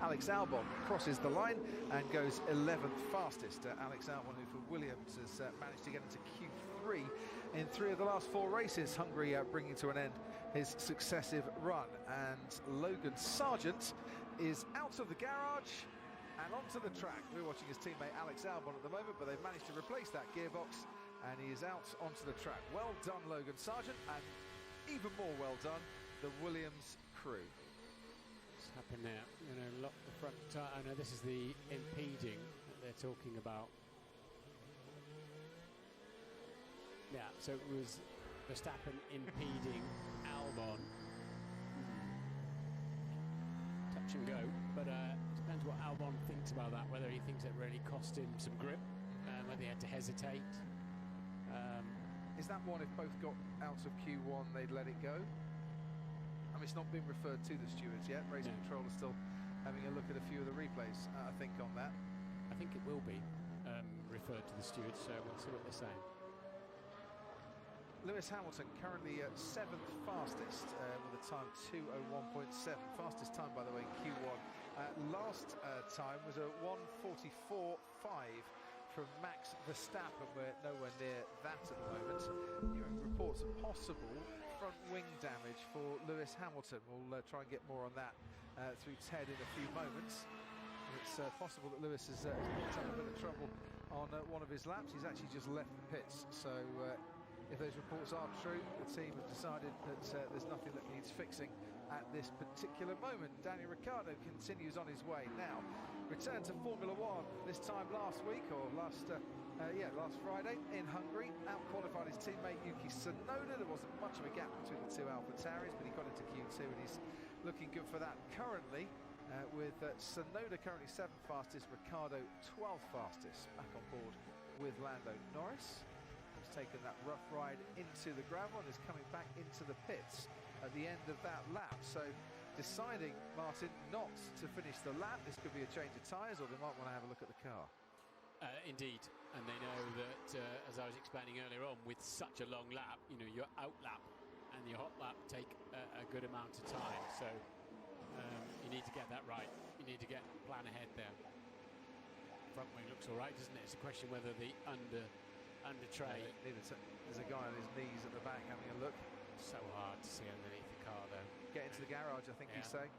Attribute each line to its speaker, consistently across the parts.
Speaker 1: Alex Albon crosses the line and goes 11th fastest. Alex Albon, who for Williams has managed to get into Q3 in 3 of the last 4 races. Hungary bringing to an end his successive run. And Logan Sargent is out of the garage and onto the track. We're watching his teammate Alex Albon at the moment, but they've managed to replace that gearbox and he is out onto the track. Well done, Logan Sargent, and even more well done, the Williams crew.
Speaker 2: What's happened there? Lock the front tire. I know this is the impeding that they're talking about. Yeah, so it was Verstappen impeding Albon. Touch and go, but it depends what Albon thinks about that, whether he thinks it really cost him some grip, whether he had to hesitate.
Speaker 1: Is that one, if both got out of Q1, they'd let it go? I mean, it's not been referred to the stewards yet. Race control is still having a look at a few of the replays, I think, on that.
Speaker 2: I think it will be referred to the stewards, so we'll see what they're saying.
Speaker 1: Lewis Hamilton currently 7th fastest with a time 2:01.7. Fastest time, by the way, in Q1. Last time was a 1:44.5 from Max Verstappen. We're nowhere near that at the moment. Reports of possible front wing damage for Lewis Hamilton. We'll try and get more on that through Ted in a few moments. It's possible that Lewis has picked up a bit of trouble on one of his laps. He's actually just left the pits, so if those reports are true, the team have decided that there's nothing that needs fixing at this particular moment. Daniel Ricciardo continues on his way. Now, returned to Formula One this time last week, or last Friday in Hungary. Out-qualified his teammate Yuki Tsunoda. There wasn't much of a gap between the two AlphaTauris, but he got into Q2 and he's looking good for that currently. With Tsunoda currently 7th fastest, Ricciardo 12th fastest. Back on board with Lando Norris. Has taken that rough ride into the gravel and is coming back into the pits at the end of that lap. So deciding, Martin, not to finish the lap. This could be a change of tyres, or they might want to have a look at the car.
Speaker 2: Indeed, and they know that, as I was explaining earlier on, with such a long lap, your out lap and your hot lap take a good amount of time. So you need to get that right. You need to plan ahead there. Front wing looks all right, doesn't it? It's a question whether the under tray.
Speaker 1: There's a guy on his knees at the back having a look.
Speaker 2: So hard to see underneath the car, though.
Speaker 1: Get into the garage, I think he's saying.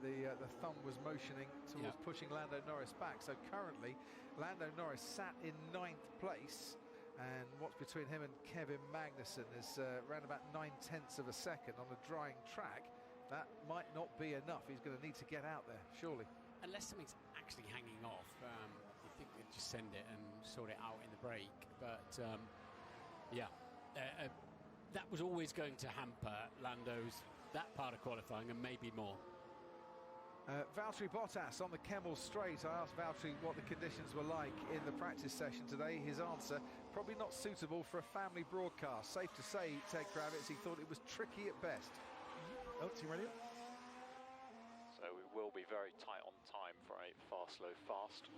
Speaker 1: The thumb was motioning towards pushing Lando Norris back. So currently, Lando Norris sat in 9th place, and what's between him and Kevin Magnussen is around about 9/10 of a second on a drying track. That might not be enough. He's going to need to get out there, surely.
Speaker 2: Unless something's actually hanging off, you think they'd just send it and sort it out in the break. But that was always going to hamper Lando's that part of qualifying and maybe more.
Speaker 1: Valtteri Bottas on the Kemmel Straight. I asked Valtteri what the conditions were like in the practice session today. His answer, probably not suitable for a family broadcast. Safe to say, Ted Kravitz, he thought it was tricky at best.
Speaker 3: Oh, team radio.
Speaker 4: So we will be very tight on time for a fast, slow, fast.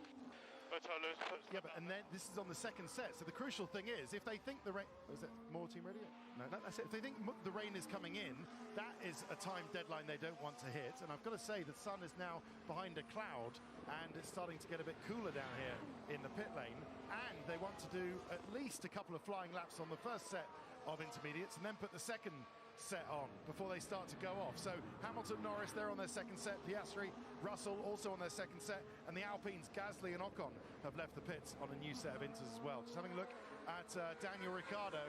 Speaker 3: Yeah, but and then this is on the second set. So the crucial thing is, if they think the rain, is it more team radio? No, that's it. If they think the rain is coming in, that is a time deadline they don't want to hit. And I've got to say, the sun is now behind a cloud, and it's starting to get a bit cooler down here in the pit lane. And they want to do at least a couple of flying laps on the first set of intermediates, and then put the second set on before they start to go off. So Hamilton, Norris, they're on their second set. Piastri, Russell also on their second set, and the Alpines, Gasly and Ocon, have left the pits on a new set of inters as well. Just having a look at Daniel Ricciardo,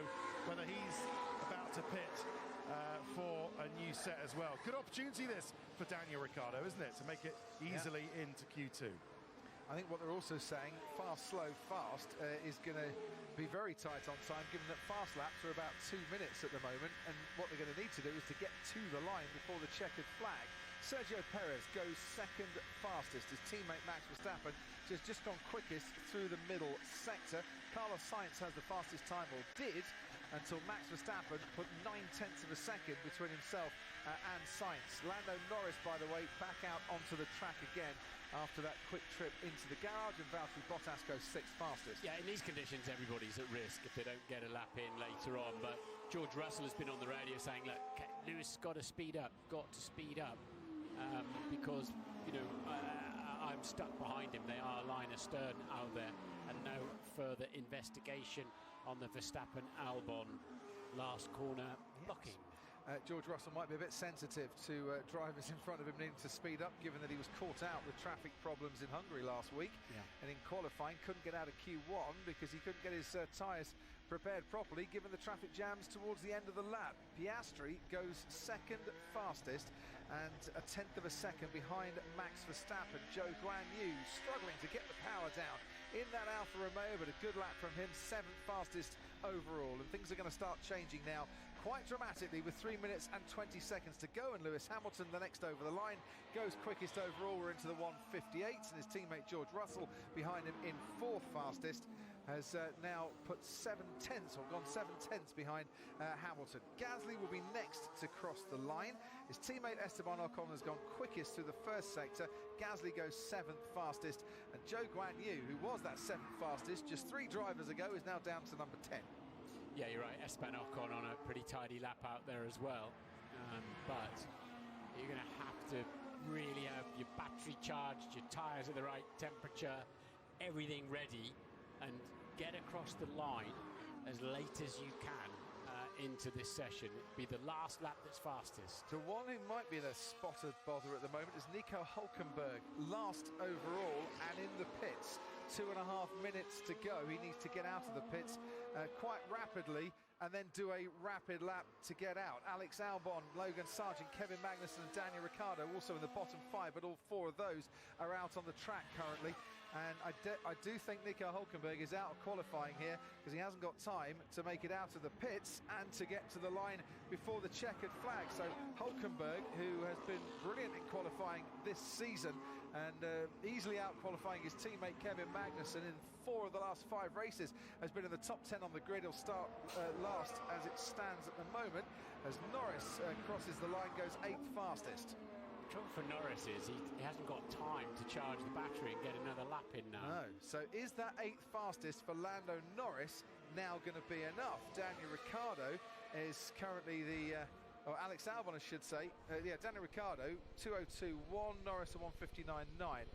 Speaker 3: whether he's about to pit for a new set as well. Good opportunity this for Daniel Ricciardo, isn't it, to make it easily into Q2.
Speaker 1: I think what they're also saying, fast, slow, fast, is going to be very tight on time, given that fast laps are about 2 minutes at the moment, and what they're going to need to do is to get to the line before the checkered flag. Sergio Perez goes second fastest. His teammate Max Verstappen has just gone quickest through the middle sector. Carlos Sainz has the fastest time, or did, until Max Verstappen put 9/10 of a second between himself and Sainz. Lando Norris, by the way, back out onto the track again after that quick trip into the garage, and Valtteri Bottas goes 6th fastest.
Speaker 2: Yeah, in these conditions, everybody's at risk if they don't get a lap in later on. But George Russell has been on the radio saying, look, Lewis has got to speed up, because, him stuck behind him. They are line astern out there, and no further investigation on the Verstappen-Albon last corner blocking.
Speaker 1: George Russell might be a bit sensitive to drivers in front of him needing to speed up, given that he was caught out with traffic problems in Hungary last week. And in qualifying couldn't get out of Q1 because he couldn't get his tyres prepared properly given the traffic jams towards the end of the lap. Piastri goes second fastest and a tenth of a second behind Max Verstappen. Zhou Guanyu struggling to get the power down in that Alfa Romeo, but a good lap from him, seventh fastest overall. And things are going to start changing now quite dramatically with 3 minutes and 20 seconds to go, and Lewis Hamilton, the next over the line, goes quickest overall. We're into the 1:58, and his teammate George Russell behind him in fourth fastest has now put 7 tenths, or gone 7 tenths behind Hamilton. Gasly will be next to cross the line. His teammate Esteban Ocon has gone quickest through the first sector. Gasly goes seventh fastest, and Zhou Guanyu, who was that seventh fastest just 3 drivers ago, is now down to number 10.
Speaker 2: Yeah, you're right. Esteban Ocon on a pretty tidy lap out there as well. But you're going to have to really have your battery charged, your tyres at the right temperature, everything ready, and get across the line as late as you can into this session. It'll be the last lap that's fastest.
Speaker 1: The one who might be the spotted bother at the moment is Nico Hülkenberg, last overall and in the pits. 2.5 minutes to go. He needs to get out of the pits quite rapidly and then do a rapid lap to get out. Alex Albon, Logan Sargent, Kevin Magnussen and Daniel Ricciardo also in the bottom 5, but all 4 of those are out on the track currently. And I do think Nico Hülkenberg is out of qualifying here because he hasn't got time to make it out of the pits and to get to the line before the checkered flag. So Hülkenberg, who has been brilliant in qualifying this season and easily out qualifying his teammate Kevin Magnussen in 4 of the last 5 races, has been in the top 10 on the grid. He'll start last as it stands at the moment as Norris crosses the line, goes 8th fastest.
Speaker 2: The trouble for Norris is he hasn't got time to charge the battery and get another lap in now.
Speaker 1: No. So is that 8th fastest for Lando Norris now going to be enough? Daniel Ricciardo is currently the... or Alex Albon, I should say. Daniel Ricciardo, 2:02.1, Norris a 1:59.9.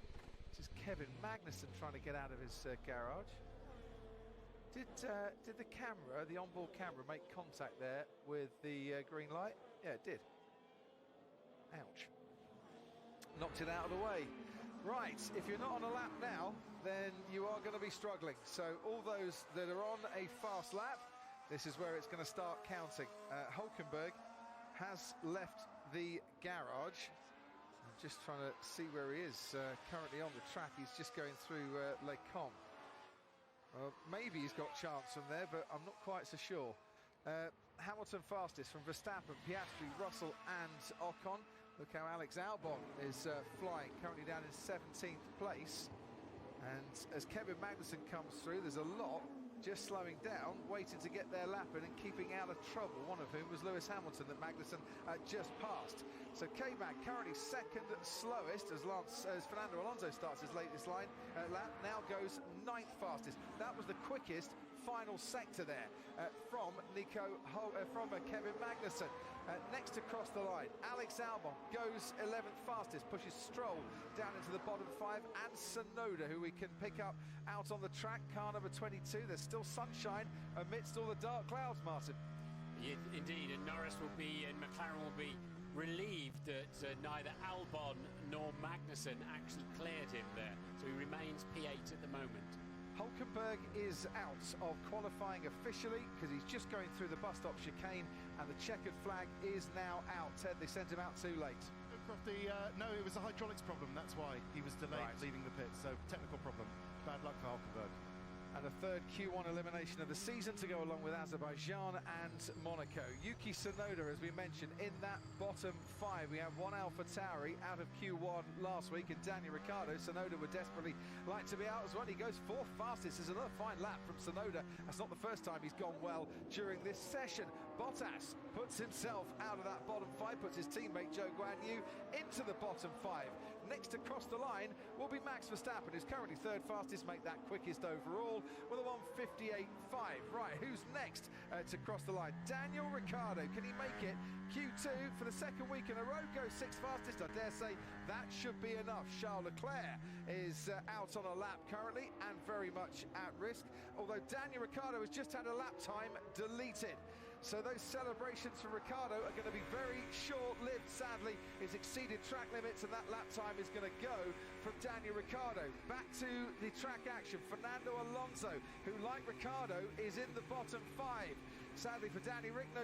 Speaker 1: This is Kevin Magnussen trying to get out of his garage. Did the camera, the onboard camera, make contact there with the green light? Yeah, it did. Ouch. Knocked it out of the way. Right, if you're not on a lap now, then you are going to be struggling. So all those that are on a fast lap, this is where it's going to start counting. Hülkenberg has left the garage. I'm just trying to see where he is currently on the track. He's just going through Les Combes. Maybe he's got chance from there, but I'm not quite so sure. Hamilton fastest from Verstappen, Piastri, Russell and Ocon. Look how Alex Albon is flying, currently down in 17th place. And as Kevin Magnussen comes through, there's a lot just slowing down, waiting to get their lap in and keeping out of trouble, one of whom was Lewis Hamilton that Magnussen just passed. So K-Mag currently second slowest as Fernando Alonso starts his latest lap, now goes 9th fastest. That was the quickest final sector there from Kevin Magnussen. Next to cross the line, Alex Albon goes 11th fastest, pushes Stroll down into the bottom 5, and Tsunoda, who we can pick up out on the track, car number 22. There's still sunshine amidst all the dark clouds, Martin.
Speaker 2: Yeah, indeed, and Norris will be, and McLaren will be relieved that neither Albon nor Magnussen actually cleared him there, so he remains P8 at the moment.
Speaker 1: Hülkenberg is out of qualifying officially because he's just going through the bus stop chicane and the checkered flag is now out. Ted, they sent him out too late.
Speaker 3: No, it was a hydraulics problem. That's why he was delayed leaving the pit. So technical problem. Bad luck for Hülkenberg.
Speaker 1: And a third Q1 elimination of the season to go along with Azerbaijan and Monaco. Yuki Tsunoda, as we mentioned, in that bottom 5. We have one AlphaTauri out of Q1 last week, and Daniel Ricciardo. Tsunoda would desperately like to be out as well. He goes 4th fastest. There's another fine lap from Tsunoda. That's not the first time he's gone well during this session. Bottas puts himself out of that bottom 5, puts his teammate Zhou Guanyu into the bottom 5. Next to cross the line will be Max Verstappen, who's currently third fastest, make that quickest overall with a 1:58.5. Right, who's next to cross the line? Daniel Ricciardo. Can he make it? Q2 for the second week in a row, goes sixth fastest. I dare say that should be enough. Charles Leclerc is out on a lap currently and very much at risk, although Daniel Ricciardo has just had a lap time deleted. So those celebrations for Ricciardo are going to be very short-lived, sadly. He's exceeded track limits and that lap time is going to go from Daniel Ricciardo. Back to the track action. Fernando Alonso, who like Ricciardo is in the bottom 5. Sadly for Danny Rick, no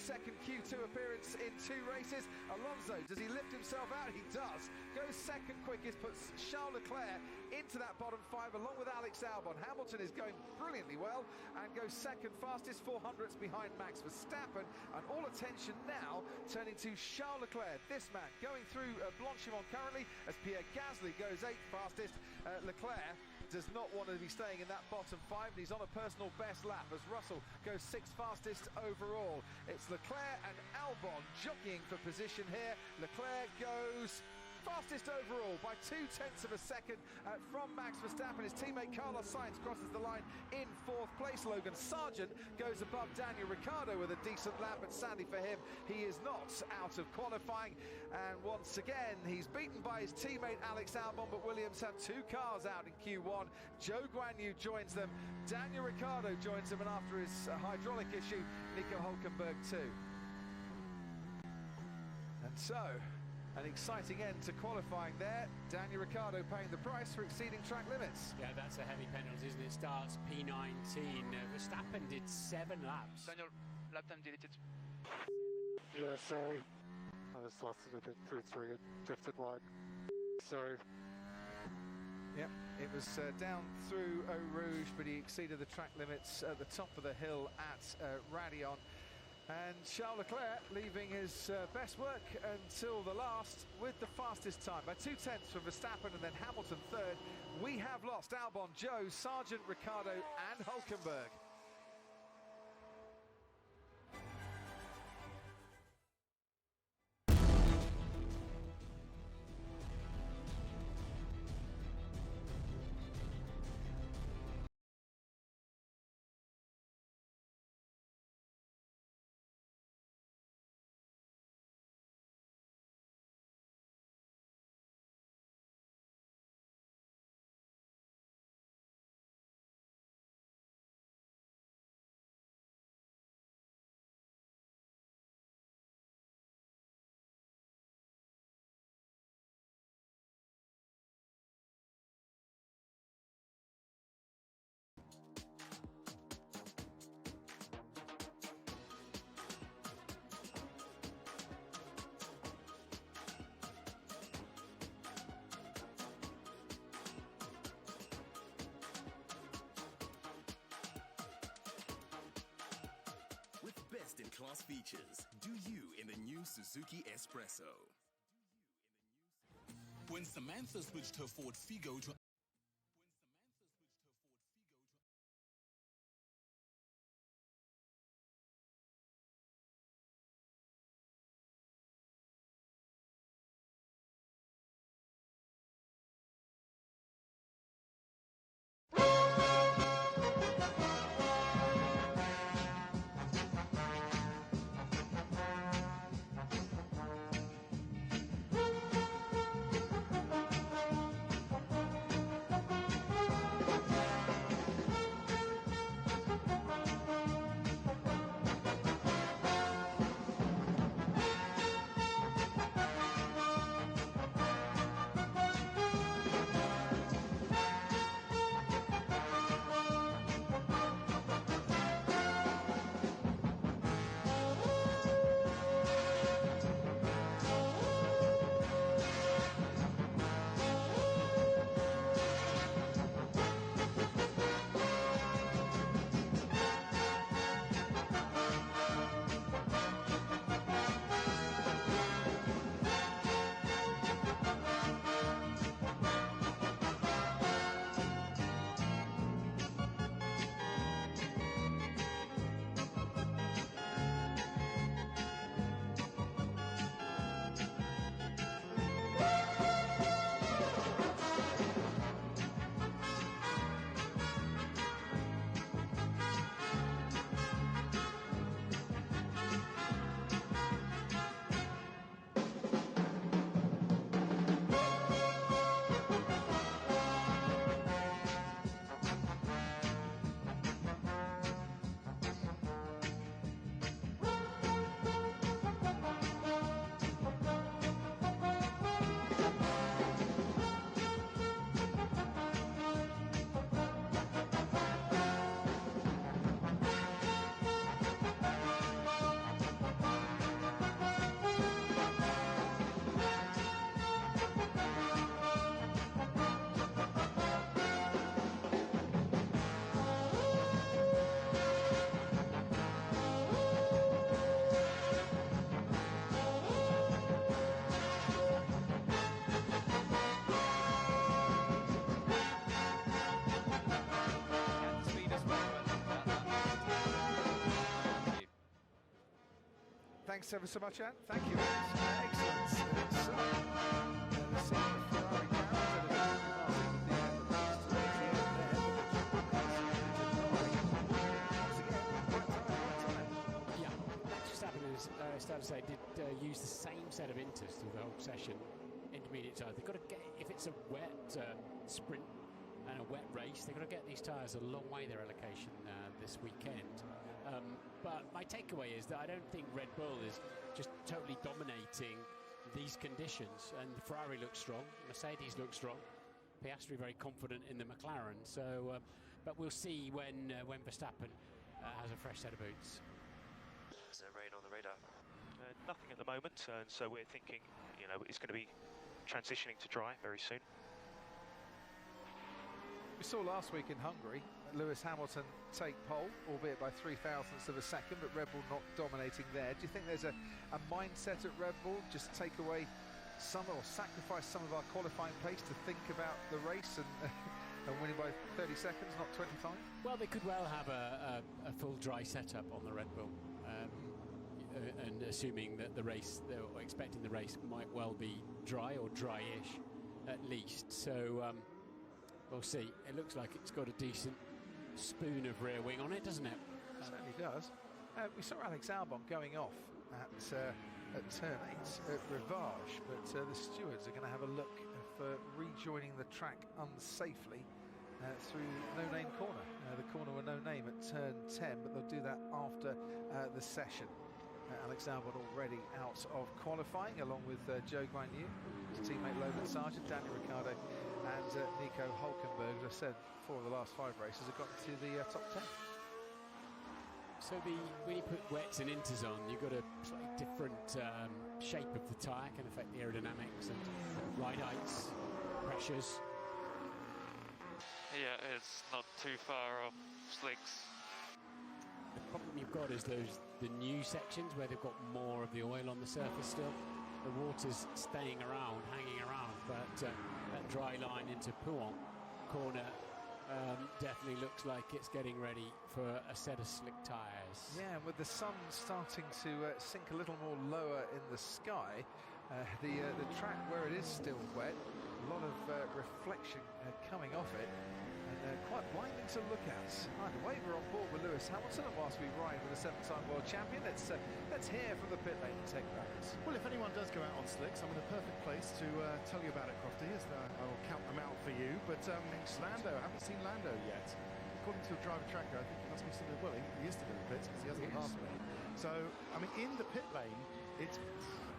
Speaker 1: second Q2 appearance in 2 races. Alonso, does he lift himself out? He does. Goes second quickest, puts Charles Leclerc into that bottom 5 along with Alex Albon. Hamilton is going brilliantly well and goes second fastest, 400ths behind Max Verstappen. And all attention now turning to Charles Leclerc. This man going through Blanchimont currently as Pierre Gasly goes 8th fastest. Leclerc does not want to be staying in that bottom 5, and he's on a personal best lap as Russell goes 6th fastest overall. It's Leclerc and Albon jockeying for position here. Leclerc goes fastest overall by 0.2 of a second from Max Verstappen. His teammate Carlos Sainz crosses the line in 4th place. Logan Sargent goes above Daniel Ricciardo with a decent lap, but sadly for him, he is not out of qualifying. And once again, he's beaten by his teammate Alex Albon, but Williams have 2 cars out in Q1. Zhou Guanyu joins them, Daniel Ricciardo joins them, and after his hydraulic issue, Nico Hülkenberg too. And so, an exciting end to qualifying there. Daniel Ricciardo paying the price for exceeding track limits.
Speaker 2: Yeah, that's a heavy penalty, isn't it? Starts P19. Verstappen did 7 laps.
Speaker 5: Daniel, lap time deleted.
Speaker 6: Yeah, sorry. I just lost it a bit through 3. It drifted wide. Sorry.
Speaker 1: Yep, it was down through Eau Rouge, but he exceeded the track limits at the top of the hill at Raidillon. And Charles Leclerc leaving his best work until the last with the fastest time by 0.2 for Verstappen and then Hamilton third. We have lost Albon, Zhou, Sargent, Ricciardo and Hülkenberg.
Speaker 7: best-in-class features. Do you in the new Suzuki Espresso. When Samantha switched her Ford Figo to
Speaker 1: Thanks ever so much, Anne. Thank you. Excellent. So, the Ferrari
Speaker 2: Started to say, did use the same set of inters through the whole session, intermediate tyres. They've got to get, if it's a wet sprint and a wet race, they've got to get these tyres a long way their allocation this weekend. But my takeaway is that I don't think Red Bull is just totally dominating these conditions, and the Ferrari looks strong, Mercedes looks strong, Piastri very confident in the McLaren. So, but we'll see when Verstappen has a fresh set of boots.
Speaker 5: Is there rain on the radar? Nothing at the moment, and so we're thinking, you know, it's going to be transitioning to dry very soon.
Speaker 1: We saw last week in Hungary Lewis Hamilton take pole, albeit by 0.03 of a second, but Red Bull not dominating there. Do you think there's a mindset at Red Bull, just take away some or sacrifice some of our qualifying pace to think about the race and winning by 30 seconds, not 25?
Speaker 2: Well, they could well have a full dry setup on the Red Bull. And assuming that the race, they're expecting the race might well be dry or dry-ish at least. So we'll see. It looks like it's got a decent spoon of rear wing on it, doesn't it?
Speaker 1: It certainly does. We saw Alex Albon going off at turn 8 at Rivage, but the stewards are going to have a look for rejoining the track unsafely through No Name Corner. The corner with no name at turn 10, but they'll do that after the session. Alex Albon already out of qualifying, along with Joe Guanyu, his teammate Logan Sargent, Daniel Ricciardo and Nico Hülkenberg. As I said, 4 of the last 5 races have gotten to the top 10.
Speaker 2: So when you put wets and inters on, you've got a slightly different shape of the tyre, can affect the aerodynamics and ride heights, pressures.
Speaker 8: Yeah, it's not too far off slicks.
Speaker 2: The problem you've got is the new sections where they've got more of the oil on the surface still. The water's staying around, hanging around, but that dry line into Pouhon corner definitely looks like it's getting ready for a set of slick tyres.
Speaker 1: Yeah, with the sun starting to sink a little more lower in the sky, the track where it is still wet, a lot of reflection coming off it. Quite blinding to look at. Either way, we're on board with Lewis Hamilton, and whilst we ride with a 7-time world champion, let's hear from the pit lane and take practice.
Speaker 3: Well, if anyone does go out on slicks, I'm in a perfect place to tell you about it, Crofty. I will count them out for you. But Lando, I haven't seen Lando yet. According to the driver tracker, I think he must be still, well, he is still in the pits because he hasn't passed me. So, I mean, in the pit lane, it's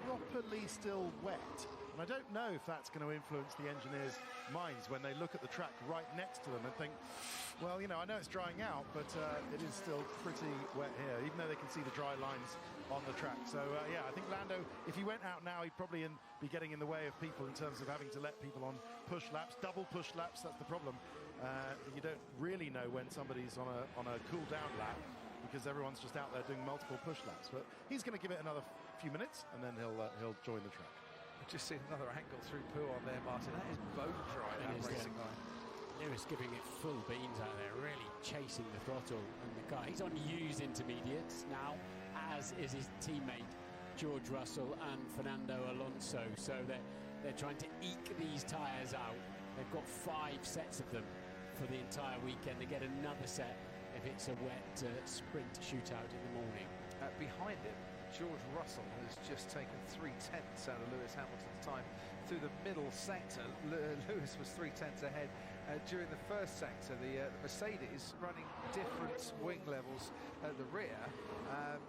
Speaker 3: properly still wet. And I don't know if that's going to influence the engineers' minds when they look at the track right next to them and think, well, you know, I know it's drying out, but it is still pretty wet here, even though they can see the dry lines on the track. So, yeah, I think Lando, if he went out now, he'd probably be getting in the way of people in terms of having to let people on push laps, double push laps. That's the problem. You don't really know when somebody's on a cool-down lap because everyone's just out there doing multiple push laps. But he's going to give it another few minutes, and then he'll join the track.
Speaker 1: I've just seen another angle through Pouhon there, Martin. That is bone dry, that racing line.
Speaker 2: Lewis giving it full beans out there, really chasing the throttle. And the car, he's on used intermediates now, as is his teammate George Russell and Fernando Alonso. So they're trying to eke these tyres out. They've got 5 sets of them for the entire weekend. They get another set if it's a wet sprint shootout in the morning.
Speaker 1: Behind him, George Russell has just taken 0.3 out of Lewis Hamilton's time through the middle sector. Lewis was 0.3 ahead during the first sector. The Mercedes running different wing levels at the rear,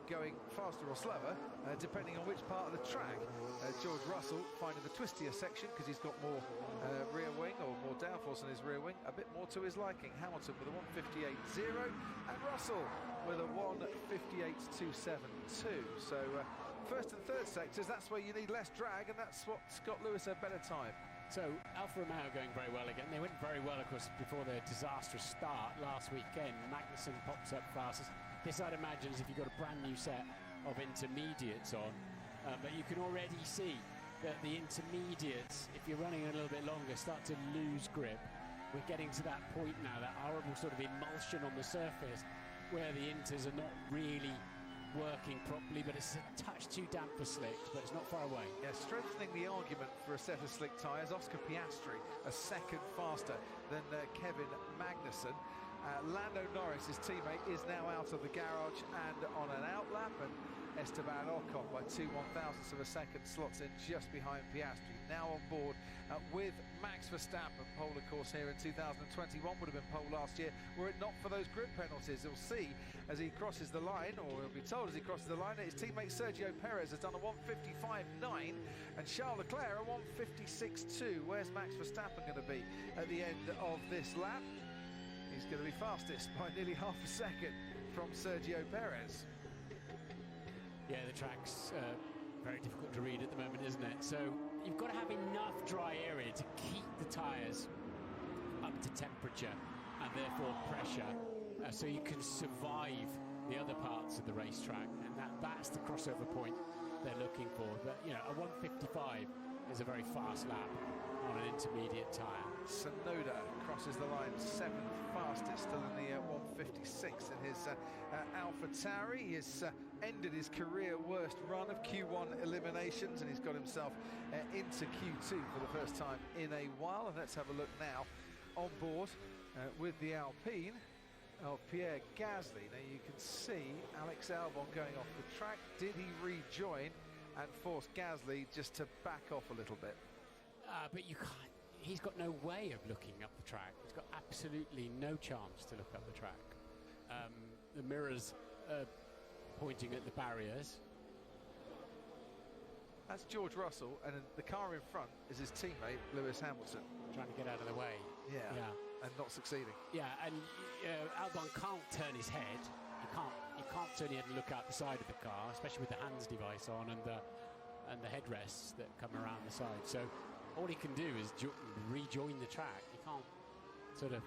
Speaker 1: going faster or slower depending on which part of the track. George Russell finding the twistier section because he's got more rear wing or more downforce on his rear wing, a bit more to his liking. Hamilton with a 1:58.0 and Russell with a 1:58.272. So first and third sectors, that's where you need less drag, and that's what's got Lewis a better time.
Speaker 2: So Alfa Romeo going very well again. They went very well, of course, before their disastrous start last weekend. Magnussen pops up fastest. This, I'd imagine, is if you've got a brand new set of intermediates on. But you can already see that the intermediates, if you're running a little bit longer, start to lose grip. We're getting to that point now, that horrible sort of emulsion on the surface, where the inters are not really working properly, but it's a touch too damp for slicks, but it's not far away.
Speaker 1: Yeah, strengthening the argument for a set of slick tyres, Oscar Piastri a second faster than Kevin Magnussen. Lando Norris, his teammate, is now out of the garage and on an outlap, and Esteban Ocon by 2/1000ths of a second slots in just behind Piastri. Now on board with Max Verstappen. Pole, of course, here in 2021 would have been pole last year were it not for those grip penalties. He'll see as he crosses the line, or he'll be told as he crosses the line, that his teammate Sergio Perez has done a 1:55.9 and Charles Leclerc a 1:56.2. Where's Max Verstappen going to be at the end of this lap? He's going to be fastest by nearly half a second from Sergio Perez.
Speaker 2: Yeah, the track's very difficult to read at the moment, isn't it? So you've got to have enough dry area to keep the tyres up to temperature and therefore pressure, so you can survive the other parts of the racetrack, and that's the crossover point they're looking for. But you know, a 1:55 is a very fast lap on an intermediate tyre.
Speaker 1: Tsunoda crosses the line seventh fastest, still in the 1:56 in his AlphaTauri. He has ended his career worst run of Q1 eliminations, and he's got himself into Q2 for the first time in a while. And let's have a look now on board with the Alpine of Pierre Gasly. Now you can see Alex Albon going off the track. Did he rejoin and force Gasly just to back off a little bit?
Speaker 2: But you can't. He's got no way of looking up the track. He's got absolutely no chance to look up the track. The mirrors are pointing at the barriers.
Speaker 1: That's George Russell, and the car in front is his teammate Lewis Hamilton,
Speaker 2: trying to get out of the way.
Speaker 1: Yeah. And not succeeding.
Speaker 2: Yeah, and Albon can't turn his head. He can't turn his head and look out the side of the car, especially with the hands device on and the headrests that come around the side. So all he can do is rejoin the track. He can't sort of,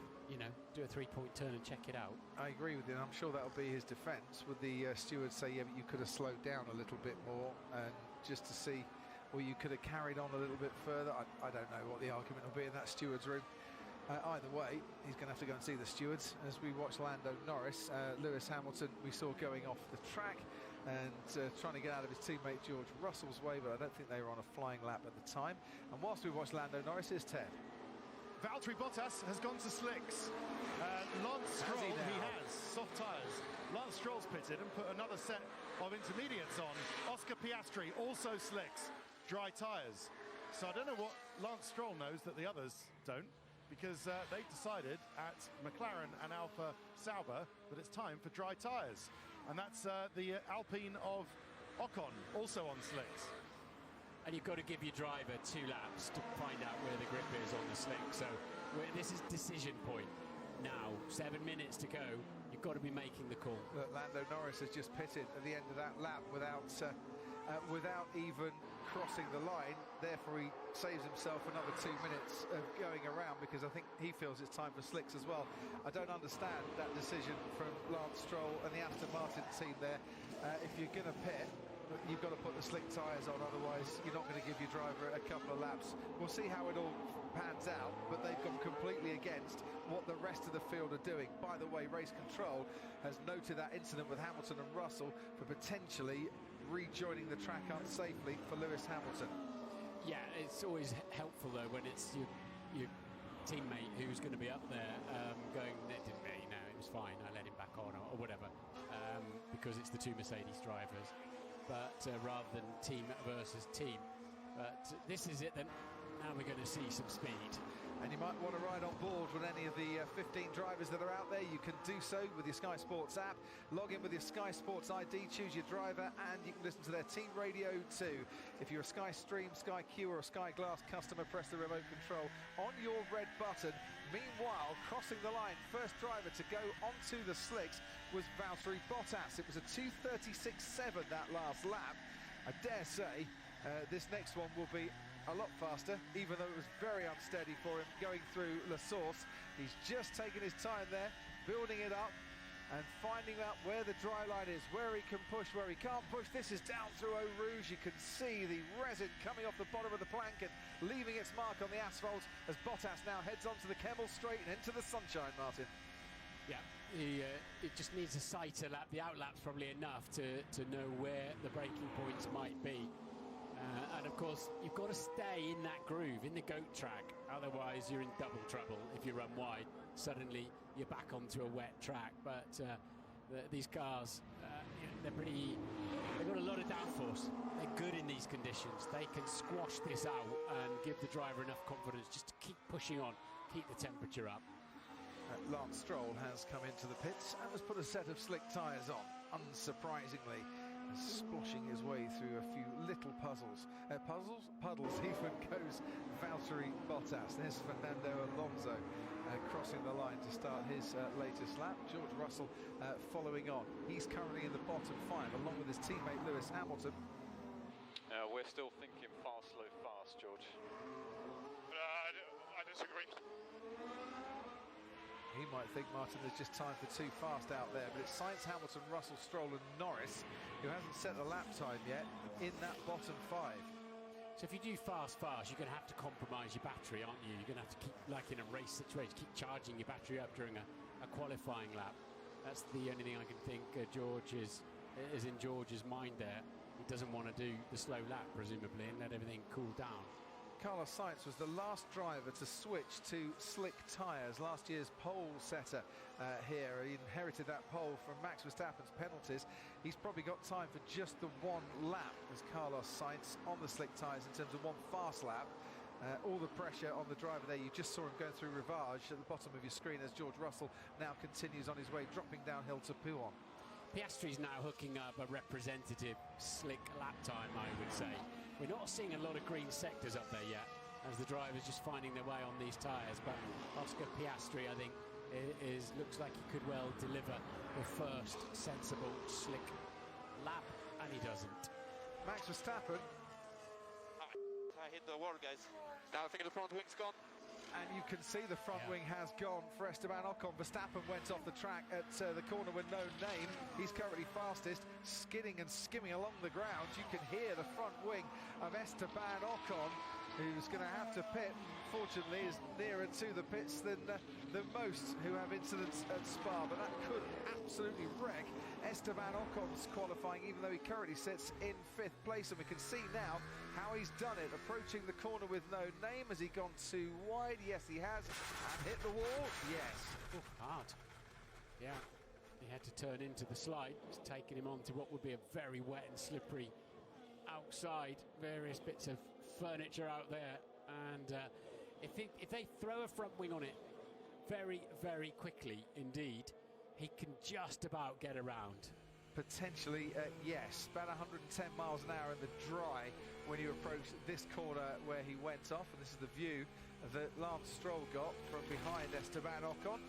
Speaker 2: do a three-point turn and check it out. I agree with you, and I'm sure that'll be his defence. Would the steward say, yeah, but you could have slowed down a little bit more, and just to see, or you could have carried on a little bit further? I don't know what the argument will be in that steward's room. Either way, he's going to have to go and see the stewards as we watch Lando Norris. Lewis Hamilton we saw going off the track and trying to get out of his teammate George Russell's way, but I don't think they were on a flying lap at the time. And whilst we watch Lando Norris, here's Ted.
Speaker 3: Valtteri Bottas has gone to slicks. Lance Stroll, he has soft tyres. Lance Stroll's pitted and put another set of intermediates on. Oscar Piastri also slicks, dry tyres. So I don't know what Lance Stroll knows that the others don't, because they've decided at McLaren and Alfa Sauber that it's time for dry tyres. And that's the Alpine of Ocon, also on slicks.
Speaker 2: And you've got to give your driver 2 laps to find out where the grip is on the slick. So this is decision point. Now, 7 minutes to go, you've got to be making the call.
Speaker 1: Look, Lando Norris has just pitted at the end of that lap without even crossing the line. Therefore, he saves himself another 2 minutes of going around, because I think he feels it's time for slicks as well. I don't understand that decision from Lance Stroll and the Aston Martin team there. If you're going to pit, you've got to put the slick tyres on, otherwise you're not going to give your driver a couple of laps. We'll see how it all pans out, but they've gone completely against what the rest of the field are doing. By the way, Race Control has noted that incident with Hamilton and Russell for potentially rejoining the track unsafely for Lewis Hamilton.
Speaker 2: Yeah, it's always helpful though when it's your teammate who's going to be up there going, it didn't really, no, it was fine, I let him back on or whatever, because it's the 2 Mercedes drivers. But rather than team versus team. But this is it then. Now we're going to see some speed.
Speaker 1: And you might want to ride on board with any of the 15 drivers that are out there. You can do so with your Sky Sports app. Log in with your Sky Sports ID, choose your driver, and you can listen to their team radio too. If you're a Sky Stream, Sky Q or a Sky Glass customer, press the remote control on your red button. Meanwhile, crossing the line, first driver to go onto the slicks was Valtteri Bottas. It was a 2:36.7 that last lap. I dare say this next one will be a lot faster, even though it was very unsteady for him going through La Source. He's just taken his time there, building it up and finding out where the dry line is, where he can push, where he can't push. This is down through Eau Rouge. You can see the resin coming off the bottom of the plank and leaving its mark on the asphalt as Bottas now heads onto the Kemmel Straight and into the sunshine, Martin.
Speaker 2: Yeah, it just needs a sighter lap. The outlap's probably enough to know where the braking points might be. And of course, you've got to stay in that groove, in the goat track. Otherwise, you're in double trouble if you run wide. Suddenly, you're back onto a wet track. But these cars, they've got a lot of downforce. They're good in these conditions. They can squash this out and give the driver enough confidence just to keep pushing on, keep the temperature up.
Speaker 1: Lance Stroll has come into the pits and has put a set of slick tyres on, unsurprisingly, sploshing his way through a few little puddles. Even goes Valtteri Bottas. There's Fernando Alonso crossing the line to start his latest lap. George Russell following on. He's currently in the bottom 5 along with his teammate Lewis Hamilton.
Speaker 4: We're still thinking fast, slow, fast, George.
Speaker 8: I disagree.
Speaker 1: He might think, Martin, there's just time for too fast out there, but it's Sainz, Hamilton, Russell, Stroll and Norris, who hasn't set the lap time yet, in that bottom 5.
Speaker 2: So if you do fast, you're going to have to compromise your battery, aren't you? You're going to have to keep, like in a race situation, keep charging your battery up during a qualifying lap. That's the only thing I can think George is in George's mind there. He doesn't want to do the slow lap, presumably, and let everything cool down.
Speaker 1: Carlos Sainz was the last driver to switch to slick tyres. Last year's pole setter here. He inherited that pole from Max Verstappen's penalties. He's probably got time for just the one lap as Carlos Sainz on the slick tyres in terms of one fast lap. All the pressure on the driver there. You just saw him going through Rivage at the bottom of your screen as George Russell now continues on his way, dropping downhill to Pouhon.
Speaker 2: Piastri's now hooking up a representative slick lap time, I would say. We're not seeing a lot of green sectors up there yet, as the drivers just finding their way on these tyres. But Oscar Piastri, I think, looks like he could well deliver the first sensible slick lap, and he doesn't.
Speaker 1: Max Verstappen.
Speaker 8: I hit the wall, guys. Now I think the front wing's gone.
Speaker 1: And you can see the front wing has gone for Esteban Ocon. Verstappen went off the track at the corner with no name. He's currently fastest, skidding and skimming along the ground. You can hear the front wing of Esteban Ocon, who's going to have to pit. Fortunately, is nearer to the pits than most who have incidents at Spa, but that could absolutely wreck Esteban Ocon's qualifying, even though he currently sits in 5th place. And we can see now how he's done it, approaching the corner with no name. Has he gone too wide? Yes, he has. And hit the wall? Yes.
Speaker 2: Oof, hard. Yeah, he had to turn into the slide. It's taking him on to what would be a very wet and slippery outside. Various bits of furniture out there. And if they throw a front wing on it very, very quickly indeed, he can just about get around.
Speaker 1: Potentially, yes. About 110 miles an hour in the dry when you approach this corner where he went off. And this is the view that Lance Stroll got from behind Esteban Ocon.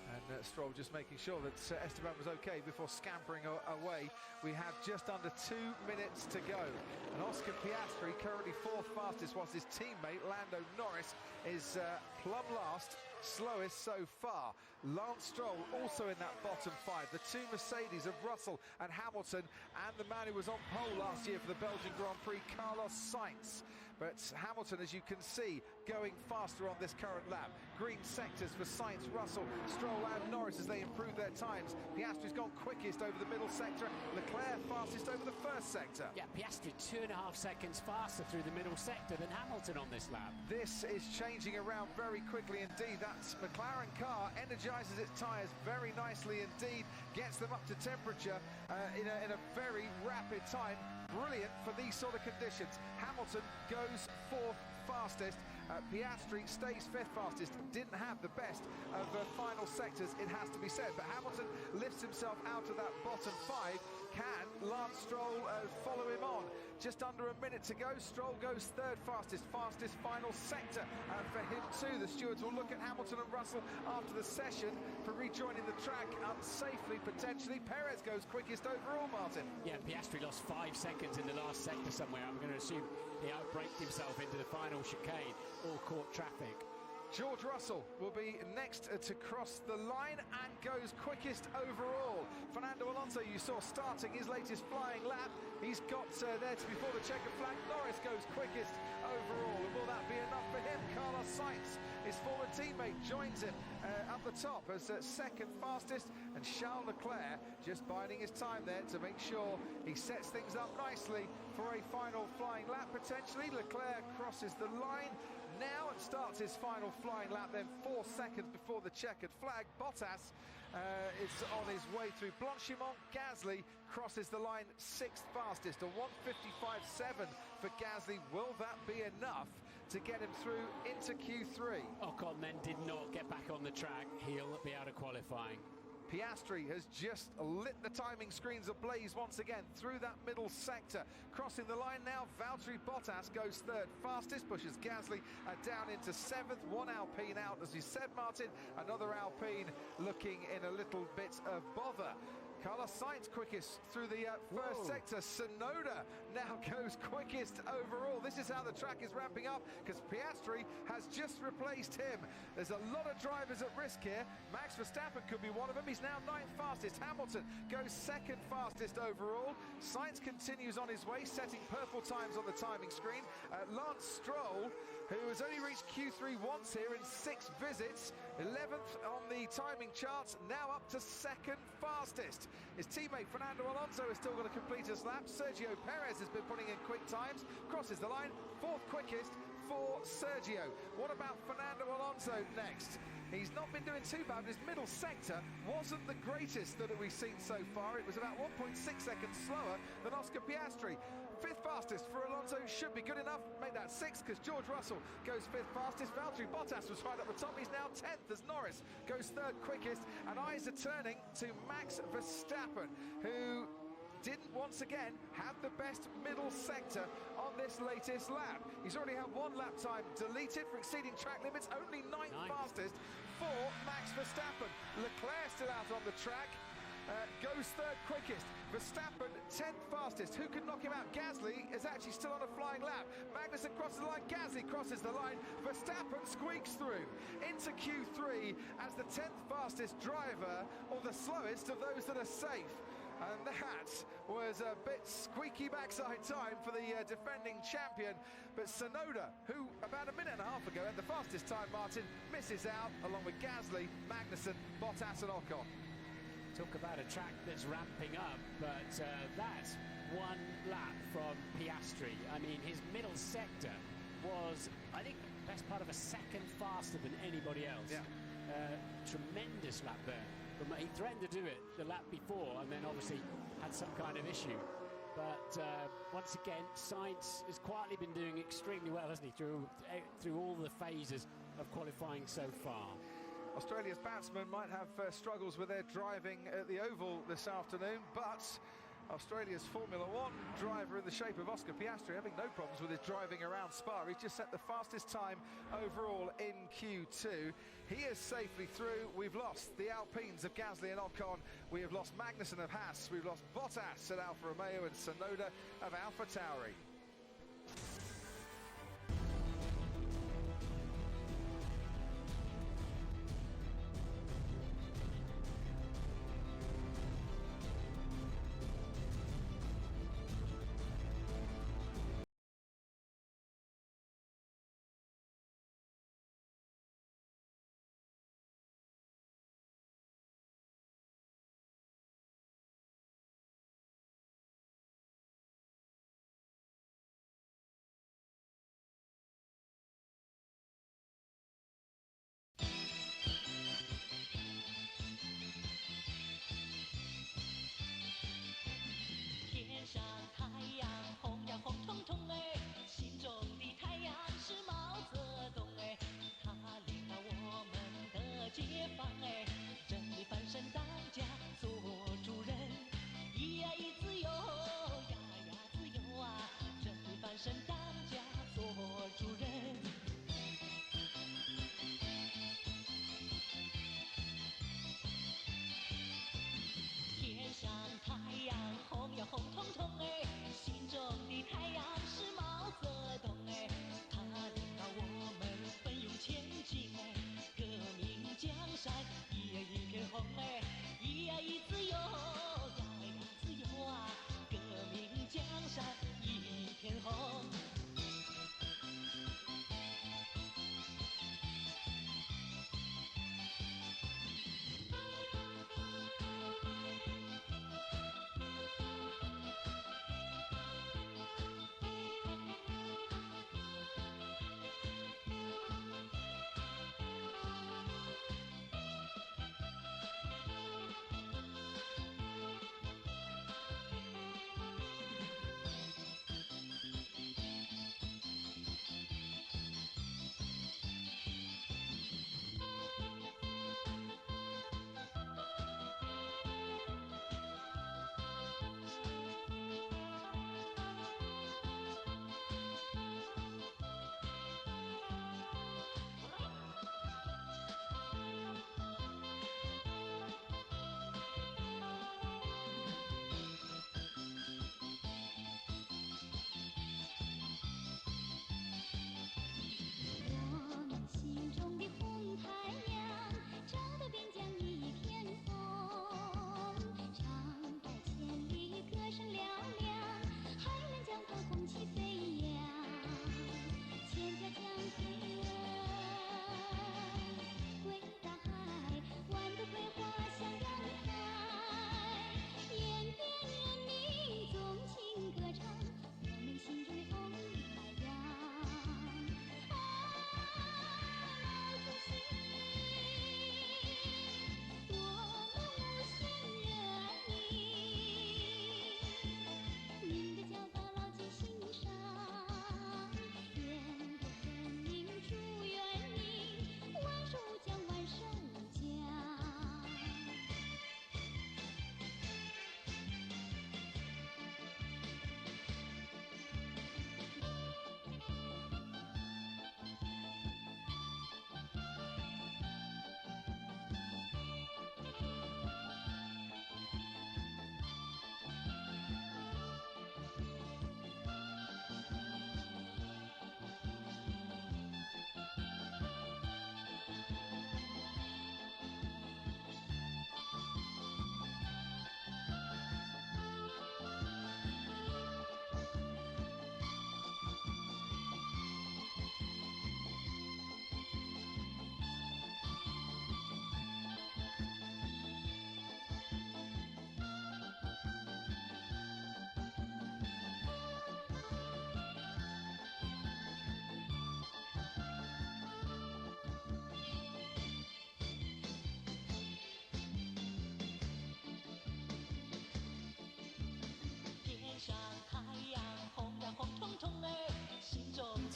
Speaker 1: And Stroll just making sure that Esteban was okay before scampering away. We have just under 2 minutes to go. And Oscar Piastri, currently 4th fastest, whilst his teammate Lando Norris is plumb last, slowest so far. Lance Stroll also in that bottom 5. The 2 Mercedes of Russell and Hamilton, and the man who was on pole last year for the Belgian Grand Prix, Carlos Sainz. But Hamilton, as you can see, going faster on this current lap. Green sectors for Sainz, Russell, Stroll and Norris as they improve their times. Piastri's gone quickest over the middle sector. Leclerc fastest over the first sector.
Speaker 2: Yeah, Piastri 2.5 seconds faster through the middle sector than Hamilton on this lap.
Speaker 1: This is changing around very quickly indeed. That McLaren car energizes its tyres very nicely indeed. Gets them up to temperature in a very rapid time. Brilliant for these sort of conditions. Hamilton goes 4th fastest. Piastri stays 5th fastest. Didn't have the best of final sectors, it has to be said. But Hamilton lifts himself out of that bottom 5. Can Lance Stroll follow him on? Just under a minute to go. Stroll goes 3rd fastest final sector for him too. The stewards will look at Hamilton and Russell after the session for rejoining the track unsafely, potentially. Perez goes quickest overall, Martin.
Speaker 2: Yeah, Piastri lost 5 seconds in the last sector somewhere. I'm going to assume he outbraked himself into the final chicane, all caught traffic.
Speaker 1: George Russell will be next to cross the line and goes quickest overall. Fernando Alonso, you saw starting his latest flying lap. He's got there to before the checker flag. Norris goes quickest overall. And will that be enough for him? Carlos Sainz is fallen teammate joins him at the top as second fastest, and Charles Leclerc just biding his time there to make sure he sets things up nicely for a final flying lap potentially. Leclerc crosses the line now and starts his final flying lap then 4 seconds before the checkered flag. Bottas is on his way through Blanchimont. Gasly crosses the line 6th fastest, a 1:55.7 for Gasly. Will that be enough to get him through into Q3?
Speaker 2: Ocon then did not get back on the track. He'll be out of qualifying.
Speaker 1: Piastri has just lit the timing screens ablaze once again through that middle sector. Crossing the line now, Valtteri Bottas goes third fastest, pushes Gasly down into 7th. One Alpine out, as you said, Martin. Another Alpine looking in a little bit of bother. Carlos Sainz quickest through the first sector. Tsunoda now goes quickest overall. This is how the track is ramping up, because Piastri has just replaced him. There's a lot of drivers at risk here. Max Verstappen could be one of them. He's now 9th fastest. Hamilton goes 2nd fastest overall. Sainz continues on his way, setting purple times on the timing screen. Lance Stroll, who has only reached Q3 once here in 6 visits, 11th on the timing charts, now up to 2nd fastest. His teammate Fernando Alonso is still going to complete his lap. Sergio Perez has been putting in quick times, crosses the line, 4th quickest for Sergio. What about Fernando Alonso next? He's not been doing too bad. His middle sector wasn't the greatest that we've seen so far. It was about 1.6 seconds slower than Oscar Piastri. 5th fastest for Alonso should be good enough. Make that 6th, because George Russell goes 5th fastest. Valtteri Bottas was right up the top. He's now 10th as Norris goes 3rd quickest. And eyes are turning to Max Verstappen, who didn't once again have the best middle sector on this latest lap. He's already had 1 lap time deleted for exceeding track limits. Only 9th fastest for Max Verstappen. Leclerc still out on the track. Goes 3rd quickest. Verstappen 10th fastest. Who could knock him out? Gasly is actually still on a flying lap. Magnussen crosses the line. Gasly crosses the line. Verstappen squeaks through into Q3 as the 10th fastest driver, or the slowest of those that are safe. And that was a bit squeaky backside time for the defending champion. But Tsunoda, who about a minute and a half ago had the fastest time, Martin, misses out along with Gasly, Magnussen, Bottas and Ocon.
Speaker 2: Talk about a track that's ramping up, but that's 1 lap from Piastri. I mean, his middle sector was, I think, the best part of a second faster than anybody else.
Speaker 1: Yeah.
Speaker 2: Tremendous lap there. But he threatened to do it the lap before, and then obviously had some kind of issue. But once again, Sainz has quietly been doing extremely well, hasn't he, through all the phases of qualifying so far.
Speaker 1: Australia's batsmen might have struggles with their driving at the Oval this afternoon, but Australia's Formula One driver in the shape of Oscar Piastri having no problems with his driving around Spa. He's just set the fastest time overall in Q2. He is safely through. We've lost the Alpines of Gasly and Ocon. We have lost Magnussen of Haas. We've lost Bottas at Alfa Romeo and Tsunoda of Alpha Tauri.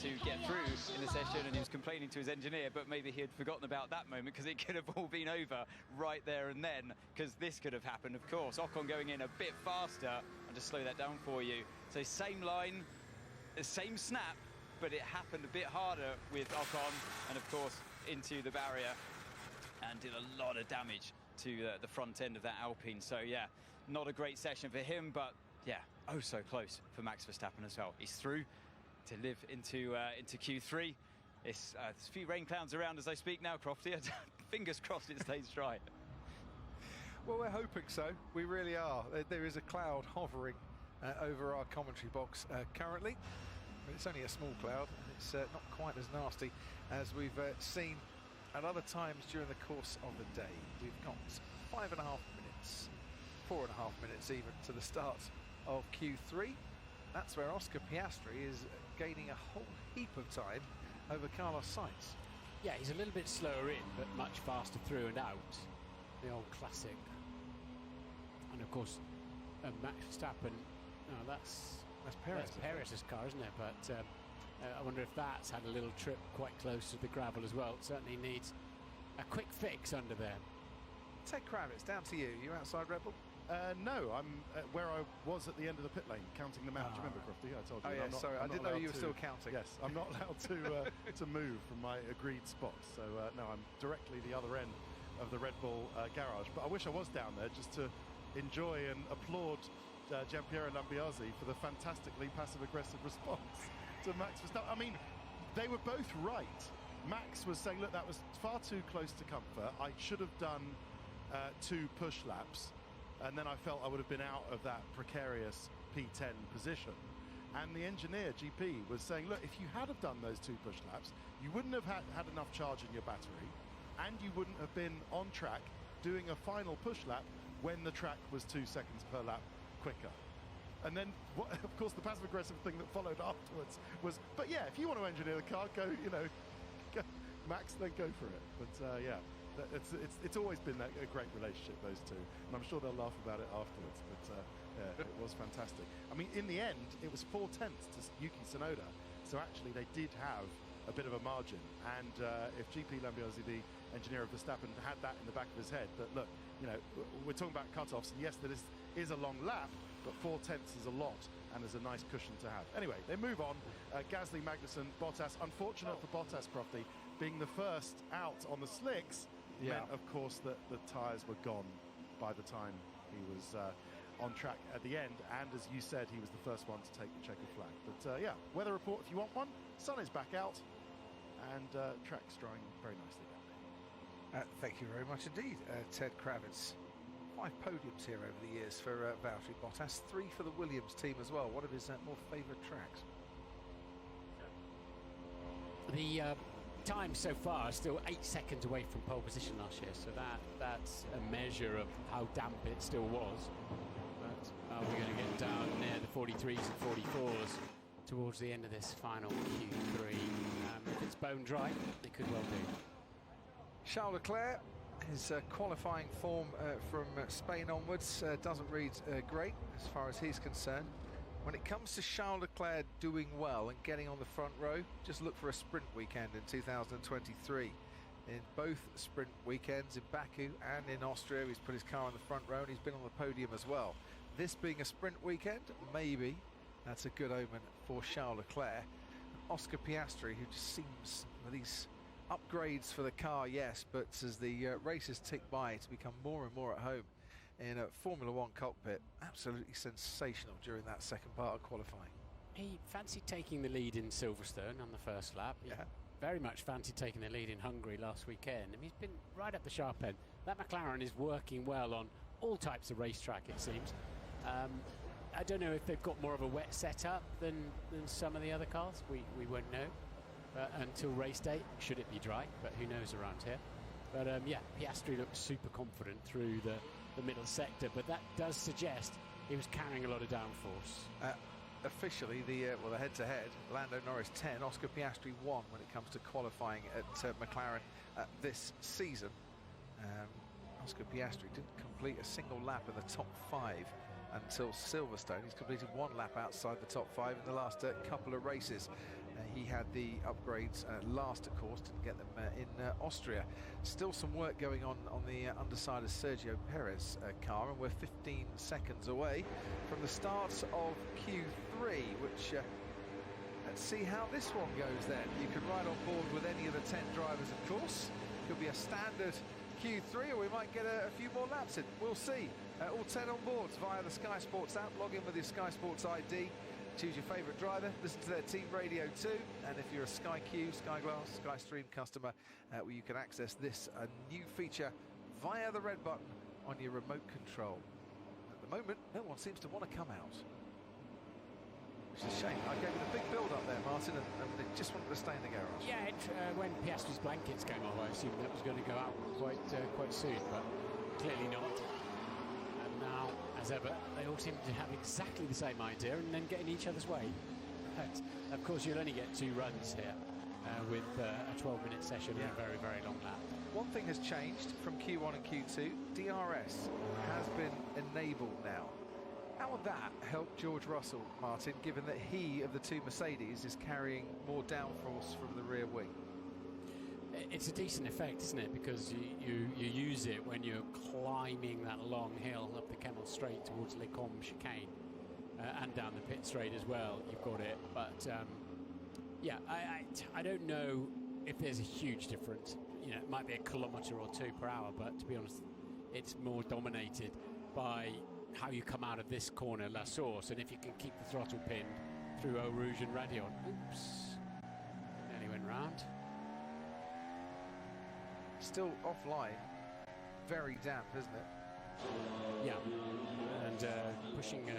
Speaker 9: to get through in the session, and he was complaining to his engineer, but maybe he had forgotten about that moment because it could have all been over right there and then, because this could have happened, of course. Ocon going in a bit faster. I'll just slow that down for you. So same line, the same snap, but it happened a bit harder with Ocon, and of course into the barrier, and did a lot of damage to the front end of that Alpine. So yeah, not a great session for him, but yeah, oh so close for Max Verstappen as well. He's through to live into Q3. There's a few rain clouds around as I speak now, Crofty. Fingers crossed it stays dry.
Speaker 1: Well, we're hoping so. We really are. There is a cloud hovering over our commentary box currently. But it's only a small cloud. It's not quite as nasty as we've seen at other times during the course of the day. We've got 5.5 minutes, 4.5 minutes even, to the start of Q3. That's where Oscar Piastri is gaining a whole heap of time over Carlos Sainz.
Speaker 2: Yeah, he's a little bit slower in, but much faster through and out. The old classic. And of course, Max Verstappen, that's Perez's car, isn't it? But I wonder if that's had a little trip quite close to the gravel as well. It certainly needs a quick fix under there.
Speaker 1: Ted Kravitz, down to you. You outside Red Bull?
Speaker 3: No, I'm where I was at the end of the pit lane, counting them out. Do you remember, Crofty? I told you.
Speaker 1: Oh, yeah, sorry. I didn't know you were still counting.
Speaker 3: Yes, I'm not allowed to move from my agreed spot. So, no, I'm directly the other end of the Red Bull garage. But I wish I was down there just to enjoy and applaud Gianpiero Lambiase for the fantastically passive-aggressive response to Max Verstappen. I mean, they were both right. Max was saying, look, that was far too close to comfort. I should have done 2 push laps, and then I felt I would have been out of that precarious P10 position. And the engineer, GP, was saying, look, if you had have done those 2 push laps, you wouldn't have had enough charge in your battery, and you wouldn't have been on track doing a final push lap when the track was 2 seconds per lap quicker. And then, of course, the passive-aggressive thing that followed afterwards was, but yeah, if you want to engineer the car, go, go, Max, then go for it. But yeah, it's always been a great relationship, those two, and I'm sure they'll laugh about it afterwards. But yeah, it was fantastic. I mean, in the end, it was 4/10 to Yuki Tsunoda, so actually they did have a bit of a margin. And if GP Lambiase, the engineer of Verstappen, had that in the back of his head, that look, we're talking about cut-offs, and yes, that is a long lap, but 4/10 is a lot and is a nice cushion to have. Anyway, they move on. Gasly, Magnussen, Bottas. Unfortunate for Bottas, Crofty, being the first out on the slicks, meant, of course, that the tyres were gone by the time he was on track at the end. And as you said, he was the first one to take the checker flag. But yeah, weather report if you want one. Sun is back out, and track's drying very nicely down there.
Speaker 1: Thank you very much indeed, Ted Kravitz. 5 podiums here over the years for Valtteri Bottas, 3 for the Williams team as well. One of his more favoured tracks.
Speaker 2: The time so far is still 8 seconds away from pole position last year, so that's a measure of how damp it still was. But are we going to get down near the 43s and 44s towards the end of this final Q3? If it's bone dry, it could well be.
Speaker 1: Charles Leclerc, his qualifying form from Spain onwards doesn't read great as far as he's concerned. When it comes to Charles Leclerc doing well and getting on the front row, just look for a sprint weekend in 2023. In both sprint weekends, in Baku and in Austria, he's put his car on the front row and he's been on the podium as well. This being a sprint weekend, maybe that's a good omen for Charles Leclerc. Oscar Piastri, who just seems, with these upgrades for the car, yes, but as the races tick by to become more and more at home in a Formula One cockpit, absolutely sensational during that second part of qualifying.
Speaker 2: He fancied taking the lead in Silverstone on the first lap. He very much fancied taking the lead in Hungary last weekend. I mean, he's been right at the sharp end. That McLaren is working well on all types of racetrack, it seems. I don't know if they've got more of a wet setup than some of the other cars. We won't know. Until race day, should it be dry, but who knows around here. But yeah, Piastri looks super confident through the middle sector, but that does suggest he was carrying a lot of downforce.
Speaker 1: Officially, the head-to-head, Lando Norris 10, Oscar Piastri 1 when it comes to qualifying at McLaren this season. Oscar Piastri didn't complete a single lap in the top 5 until Silverstone. He's completed 1 lap outside the top 5 in the last couple of races. he had the upgrades last, of course, didn't get them in Austria. Still some work going on the underside of Sergio Perez car, and we're 15 seconds away from the start of Q3, which let's see how this one goes then. You can ride on board with any of the 10 drivers, of course. Could be a standard Q3, or we might get a few more laps in. We'll see. All 10 on board via the Sky Sports app. Log in with your Sky Sports ID. Choose your favourite driver, listen to their team radio too, and if you're a Sky Q, Sky Glass, Sky Stream customer, well, you can access this new feature via the red button on your remote control. At the moment, no one seems to want to come out, which is a shame. I gave it a big build-up there, Martin, and they just wanted to stay in the garage.
Speaker 2: Yeah, when Piastri's blankets came off, I assumed that was going to go out quite soon, but clearly not. And now, as ever, they all seem to have exactly the same idea and then get in each other's way. But, of course, you'll only get 2 runs here with a 12-minute session and a very, very long lap.
Speaker 1: One thing has changed from Q1 and Q2. DRS has been enabled now. How would that help George Russell, Martin, given that he, of the 2 Mercedes, is carrying more downforce from the rear wing?
Speaker 2: It's a decent effect, isn't it? Because you use it when you're climbing that long hill up the Kemmel Straight towards Les Combes chicane and down the pit straight as well. You've got it, but yeah, I don't know if there's a huge difference. You know, it might be a kilometre or 2 per hour, but to be honest, it's more dominated by how you come out of this corner, La Source, and if you can keep the throttle pinned through Eau Rouge and Radion. Oops, nearly went round.
Speaker 1: Still offline, very damp, isn't it?
Speaker 2: Yeah, and pushing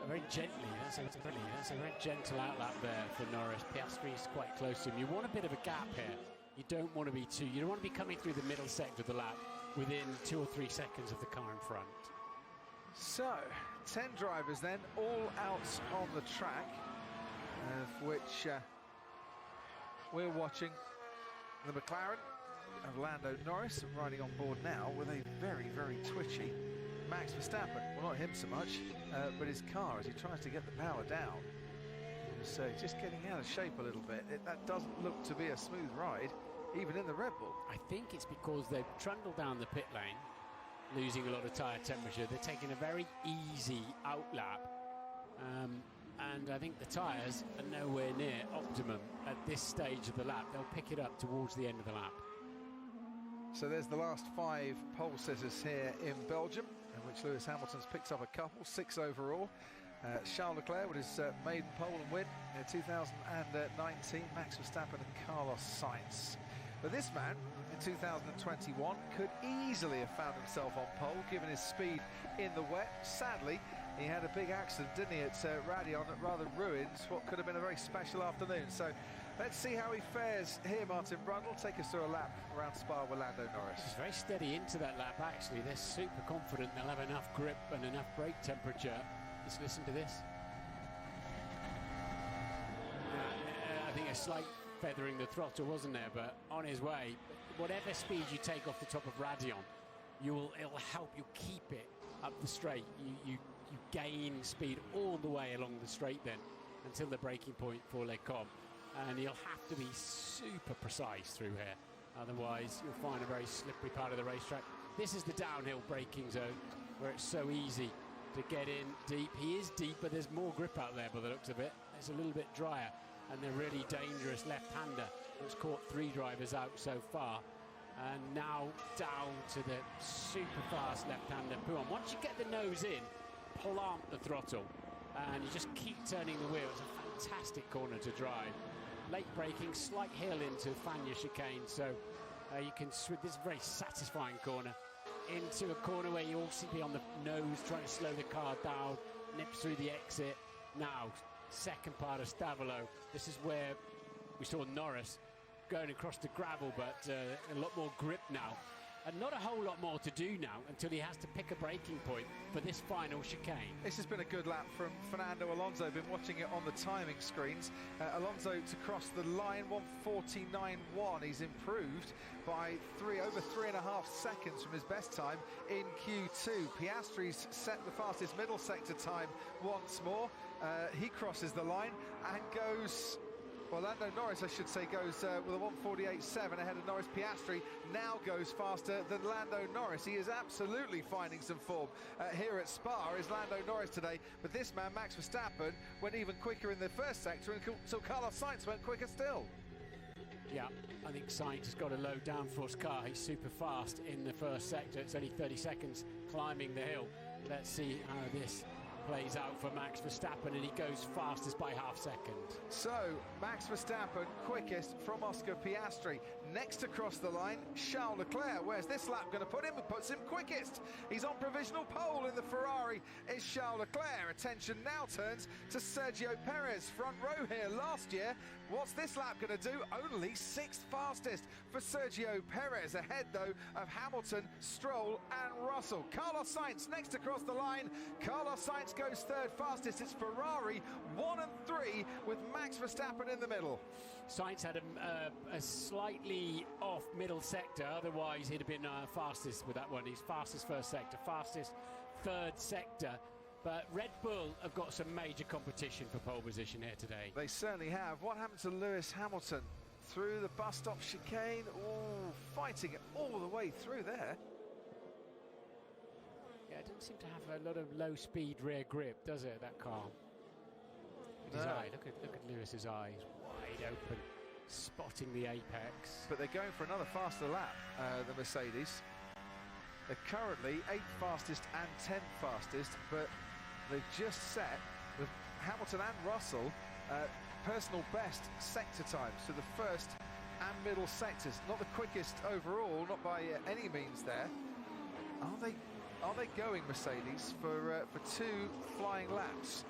Speaker 2: very gently. That's a very gentle outlap there for Norris. Piastri's quite close to him. You want a bit of a gap here. You don't want to be you don't want to be coming through the middle sector of the lap within 2 or 3 seconds of the car in front.
Speaker 1: So, 10 drivers then, all out on the track, of which we're watching the McLaren of Lando Norris riding on board now with a very, very twitchy Max Verstappen. Well, not him so much, but his car as he tries to get the power down. So just getting out of shape a little bit. That doesn't look to be a smooth ride, even in the Red Bull.
Speaker 2: I think it's because they've trundled down the pit lane, losing a lot of tyre temperature. They're taking a very easy outlap. And I think the tyres are nowhere near optimum at this stage of the lap. They'll pick it up towards the end of the lap.
Speaker 1: So there's the last 5 pole sitters here in Belgium, in which Lewis Hamilton's picked up a couple, 6 overall. Charles Leclerc with his maiden pole and win in 2019, Max Verstappen and Carlos Sainz. But this man, in 2021, could easily have found himself on pole, given his speed in the wet. Sadly, he had a big accident, didn't he, at Radion, that rather ruined what could have been a very special afternoon. So let's see how he fares here, Martin Brundle. Take us through a lap around Spa with Lando Norris.
Speaker 2: He's very steady into that lap, actually. They're super confident they'll have enough grip and enough brake temperature. Just listen to this. I think a slight feathering the throttle, wasn't there? But on his way, whatever speed you take off the top of Radion, it'll help you keep it up the straight. You gain speed all the way along the straight then until the braking point for Les Combes, and you'll have to be super precise through here, otherwise you'll find a very slippery part of the racetrack. This is the downhill braking zone where it's so easy to get in deep. He is deep, but there's more grip out there by the looks of it. It's a little bit drier, and the really dangerous left-hander that's caught 3 drivers out so far. And now down to the super fast left-hander Pouan. Once you get the nose in, plant the throttle, and you just keep turning the wheel. It's a fantastic corner to drive. Late braking, slight hill into Fagnes chicane, so you can switch this very satisfying corner into a corner where you also be on the nose, trying to slow the car down, nips through the exit. Now, second part of Stavelot. This is where we saw Norris going across the gravel, but a lot more grip now. And not a whole lot more to do now until he has to pick a braking point for this final chicane.
Speaker 1: This has been a good lap from Fernando Alonso. Been watching it on the timing screens. Alonso to cross the line, 1:49.1. He's improved by over 3.5 seconds from his best time in Q2. Piastri's set the fastest middle sector time once more. He crosses the line and goes Well, Lando Norris, I should say, goes with a 1:48.7 ahead of Norris. Piastri now goes faster than Lando Norris. He is absolutely finding some form here at Spa, is Lando Norris today. But this man, Max Verstappen, went even quicker in the first sector, until Carlos Sainz went quicker still.
Speaker 2: Yeah, I think Sainz has got a low downforce car. He's super fast in the first sector. It's only 30 seconds climbing the hill. Let's see how this plays out for Max Verstappen, and he goes fastest by half second.
Speaker 1: So, Max Verstappen quickest from Oscar Piastri. Next across the line, Charles Leclerc. Where's this lap going to put him? It puts him quickest. He's on provisional pole in the Ferrari. Is Charles Leclerc. Attention now turns to Sergio Perez. Front row here last year. What's this lap going to do? Only 6th fastest for Sergio Perez. Ahead, though, of Hamilton, Stroll and Russell. Carlos Sainz next across the line. Carlos Sainz goes 3rd fastest. It's Ferrari 1 and 3 with Max Verstappen in the middle.
Speaker 2: Sainz had a slightly off middle sector, otherwise he'd have been fastest with that one. He's fastest first sector, fastest 3rd sector. But Red Bull have got some major competition for pole position here today.
Speaker 1: They certainly have. What happened to Lewis Hamilton? Through the bus stop chicane. Oh, fighting it all the way through there.
Speaker 2: Yeah, it doesn't seem to have a lot of low-speed rear grip, does it, that car? His eye, look at Lewis's eyes, wide open, spotting the apex.
Speaker 1: But they're going for another faster lap, the Mercedes. They're currently 8th fastest and 10th fastest, but they've just set with Hamilton and Russell personal best sector times, so the first and middle sectors. Not the quickest overall, not by any means there. Are they going, Mercedes, for 2 flying laps?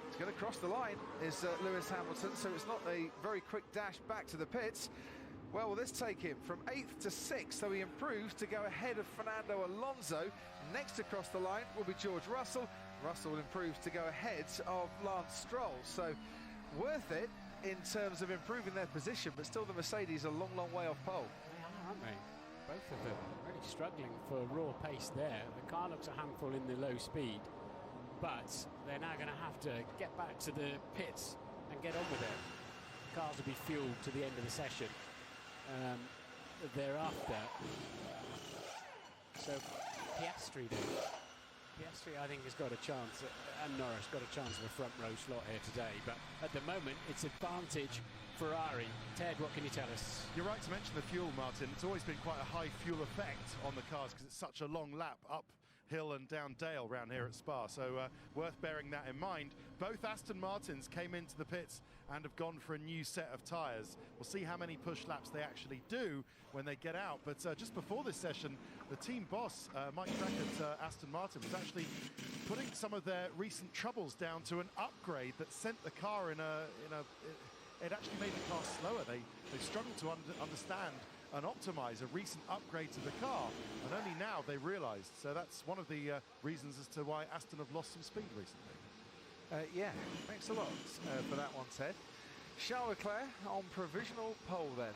Speaker 1: He's going to cross the line, is Lewis Hamilton, so it's not a very quick dash back to the pits. Well, will this take him from 8th to 6th, so he improves to go ahead of Fernando Alonso. Next across the line will be George Russell. Russell improves to go ahead of Lance Stroll, so worth it in terms of improving their position, but still the Mercedes a long, long way off pole.
Speaker 2: They are, aren't they? Both of them really struggling for raw pace there. The car looks a handful in the low speed, but they're now going to have to get back to the pits and get on with it. Cars will be fueled to the end of the session thereafter. So Piastri then. Piastri, I think, has got a chance, and Norris got a chance of a front row slot here today, but at the moment it's advantage Ferrari. Ted, what can you tell us?
Speaker 3: You're right to mention the fuel, Martin. It's always been quite a high fuel effect on the cars because it's such a long lap uphill and down Dale round here at Spa, so worth bearing that in mind. Both Aston Martins came into the pits and have gone for a new set of tyres. We'll see how many push laps they actually do when they get out, but just before this session, the team boss, Mike Track at Aston Martin, was actually putting some of their recent troubles down to an upgrade that sent the car it actually made the car slower. They struggled to understand and optimize a recent upgrade to the car, and only now they realized. So that's one of the reasons as to why Aston have lost some speed recently.
Speaker 1: Yeah, thanks a lot for that one, Ted. Charles Leclerc on provisional pole then.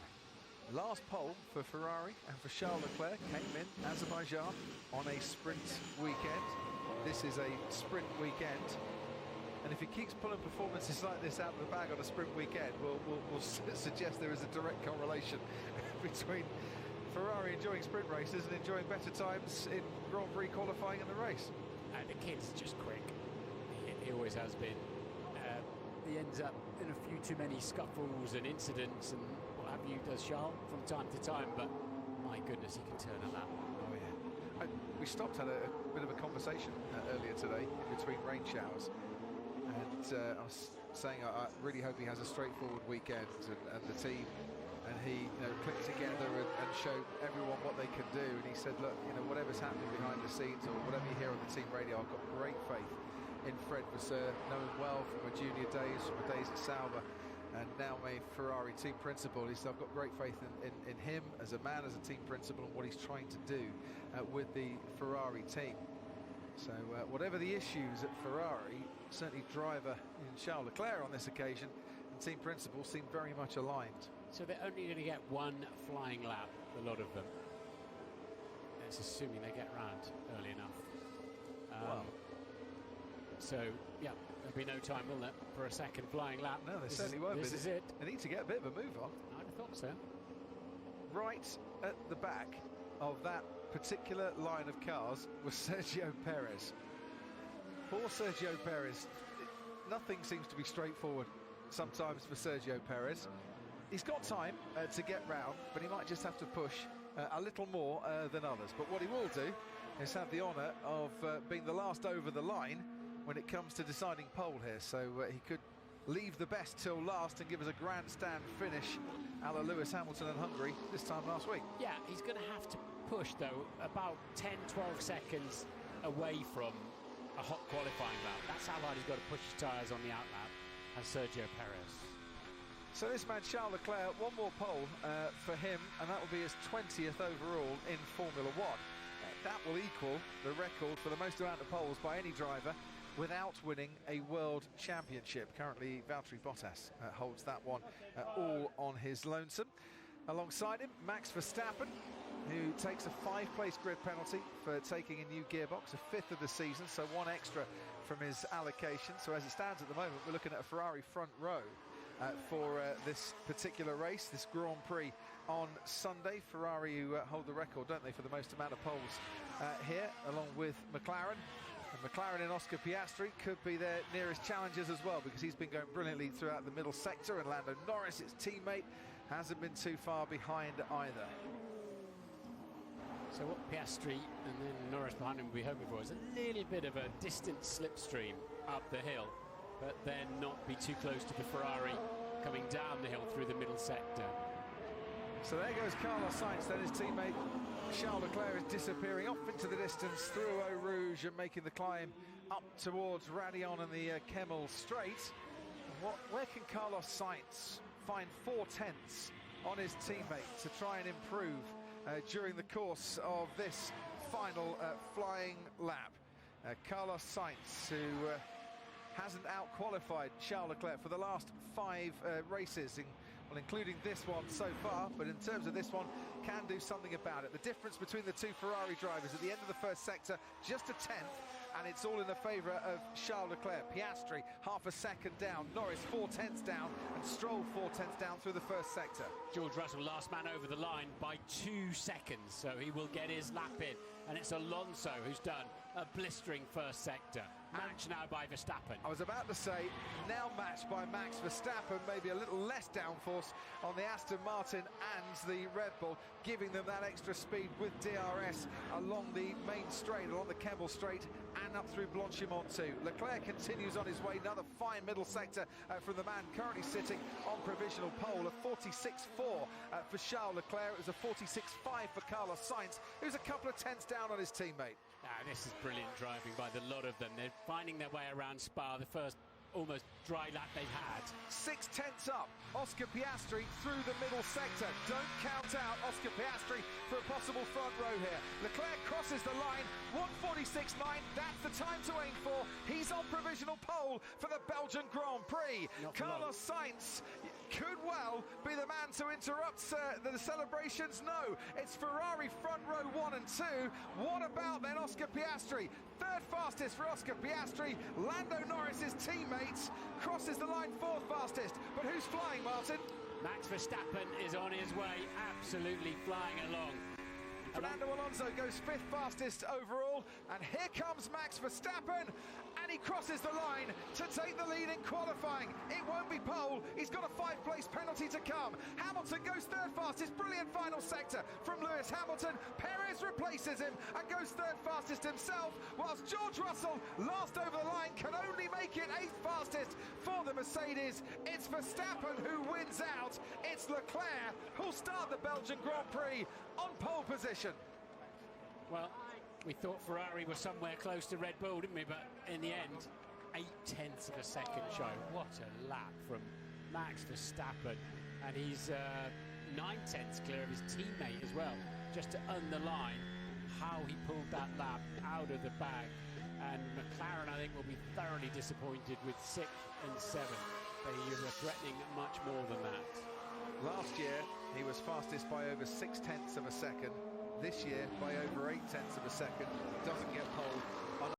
Speaker 1: Last pole for Ferrari and for Charles Leclerc came in Azerbaijan on a sprint weekend. This is a sprint weekend, and if he keeps pulling performances like this out of the bag on a sprint weekend, we'll suggest there is a direct correlation between Ferrari enjoying sprint races and enjoying better times in Grand Prix qualifying in the race.
Speaker 2: The kid's just quick. He always has been. He ends up in a few too many scuffles and incidents and what have you, does Charles, from time to time, but my goodness, he can turn a lap.
Speaker 1: Oh yeah. We stopped, had a bit of a conversation earlier today in between rain showers, and I was saying I really hope he has a straightforward weekend, and the team and he click together and show everyone what they can do. And he said, look, whatever's happening behind the scenes or whatever you hear on the team radio, I've got great faith in Fred Vasseur, knowing well from my junior days, from my days at Sauber, and now made Ferrari team principal. He said, I've got great faith in him as a man, as a team principal, and what he's trying to do with the Ferrari team. So whatever the issues at Ferrari, certainly driver in Charles Leclerc on this occasion and team principal seem very much aligned.
Speaker 2: So they're only going to get one flying lap, a lot of them. That's assuming they get round early enough.
Speaker 1: Well,
Speaker 2: So, yeah, there'll be no time, will there, for a second flying lap?
Speaker 1: No, there certainly won't be.
Speaker 2: This is it.
Speaker 1: They need to get a bit of a move on.
Speaker 2: I'd have thought so.
Speaker 1: Right at the back of that particular line of cars was Sergio Perez. Poor Sergio Perez. Nothing seems to be straightforward sometimes for Sergio Perez. He's got time to get round, but he might just have to push a little more than others. But what he will do is have the honour of being the last over the line when it comes to deciding pole here. So he could leave the best till last and give us a grandstand finish a la Lewis Hamilton in Hungary this time last week.
Speaker 2: Yeah, he's going to have to push, though, about 10, 12 seconds away from a hot qualifying lap. That's how hard he's got to push his tyres on the outlap, as Sergio Perez.
Speaker 1: So this man, Charles Leclerc, one more pole for him, and that will be his 20th overall in Formula One. That will equal the record for the most amount of poles by any driver without winning a world championship. Currently, Valtteri Bottas holds that one all on his lonesome. Alongside him, Max Verstappen, who takes a 5-place grid penalty for taking a new gearbox, a 5th of the season, so one extra from his allocation. So as it stands at the moment, we're looking at a Ferrari front row for this particular race, this Grand Prix on Sunday. Ferrari, who hold the record, don't they, for the most amount of poles here, along with McLaren. And McLaren and Oscar Piastri could be their nearest challengers as well, because he's been going brilliantly throughout the middle sector, and Lando Norris, his teammate, hasn't been too far behind either.
Speaker 2: So what Piastri and then Norris behind him will be hoping for is a little bit of a distant slipstream up the hill, but then not be too close to the Ferrari coming down the hill through the middle sector.
Speaker 1: So there goes Carlos Sainz, then his teammate Charles Leclerc is disappearing off into the distance through Eau Rouge and making the climb up towards Raidillon and the Kemmel Straight. Where can Carlos Sainz find 4/10 on his teammate to try and improve during the course of this final flying lap? Carlos Sainz, who hasn't out-qualified Charles Leclerc for the last 5 races, including this one so far, but in terms of this one, can do something about it. The difference between the two Ferrari drivers at the end of the first sector, just a 10th, and it's all in the favour of Charles Leclerc. Piastri, half a second down, Norris 4/10 down, and Stroll 4/10 down through the first sector.
Speaker 2: George Russell, last man over the line by 2 seconds, so he will get his lap in, and it's Alonso who's done a blistering first sector. Matched now by Verstappen.
Speaker 1: I was about to say, now matched by Max Verstappen, maybe a little less downforce on the Aston Martin and the Red Bull, giving them that extra speed with DRS along the main straight, along the Kemmel Straight, and up through Blanchimont too. Leclerc continues on his way, another fine middle sector from the man currently sitting on provisional pole, a 46.4 for Charles Leclerc. It was a 46.5 for Carlos Sainz, who's a couple of tenths down on his teammate.
Speaker 2: This is brilliant driving by the lot of them. They're finding their way around Spa, the first almost dry lap they've had.
Speaker 1: 6/10 up, Oscar Piastri through the middle sector. Don't count out Oscar Piastri for a possible front row here. Leclerc crosses the line, 1:46.9, that's the time to aim for. He's on provisional pole for the Belgian Grand Prix. Carlos Sainz could well be the man to interrupt the celebrations. No, it's Ferrari front row 1 and 2. What about then Oscar Piastri? Third fastest for Oscar Piastri. Lando Norris, his teammate, crosses the line 4th fastest. But who's flying, Martin?
Speaker 2: Max Verstappen is on his way, absolutely flying along.
Speaker 1: Fernando Alonso goes 5th fastest overall, and here comes Max Verstappen, and he crosses the line to take the lead in qualifying. It won't be pole, he's got a 5-place penalty to come. Hamilton goes 3rd fastest, brilliant final sector from Lewis Hamilton. Perez replaces him and goes 3rd fastest himself, whilst George Russell, last over the line, can only make it 8th fastest for the Mercedes. It's Verstappen who wins out. It's Leclerc who'll start the Belgian Grand Prix on pole position.
Speaker 2: Well, we thought Ferrari were somewhere close to Red Bull, didn't we? But in the end, 8/10 of a second show. What a lap from Max Verstappen. And he's 9/10 clear of his teammate as well, just to underline how he pulled that lap out of the bag. And McLaren, I think, will be thoroughly disappointed with 6th and 7th. They were threatening much more than that.
Speaker 1: Last year, he was fastest by over 6/10 of a second. This year, by over 8/10 of a second. Doesn't get pole.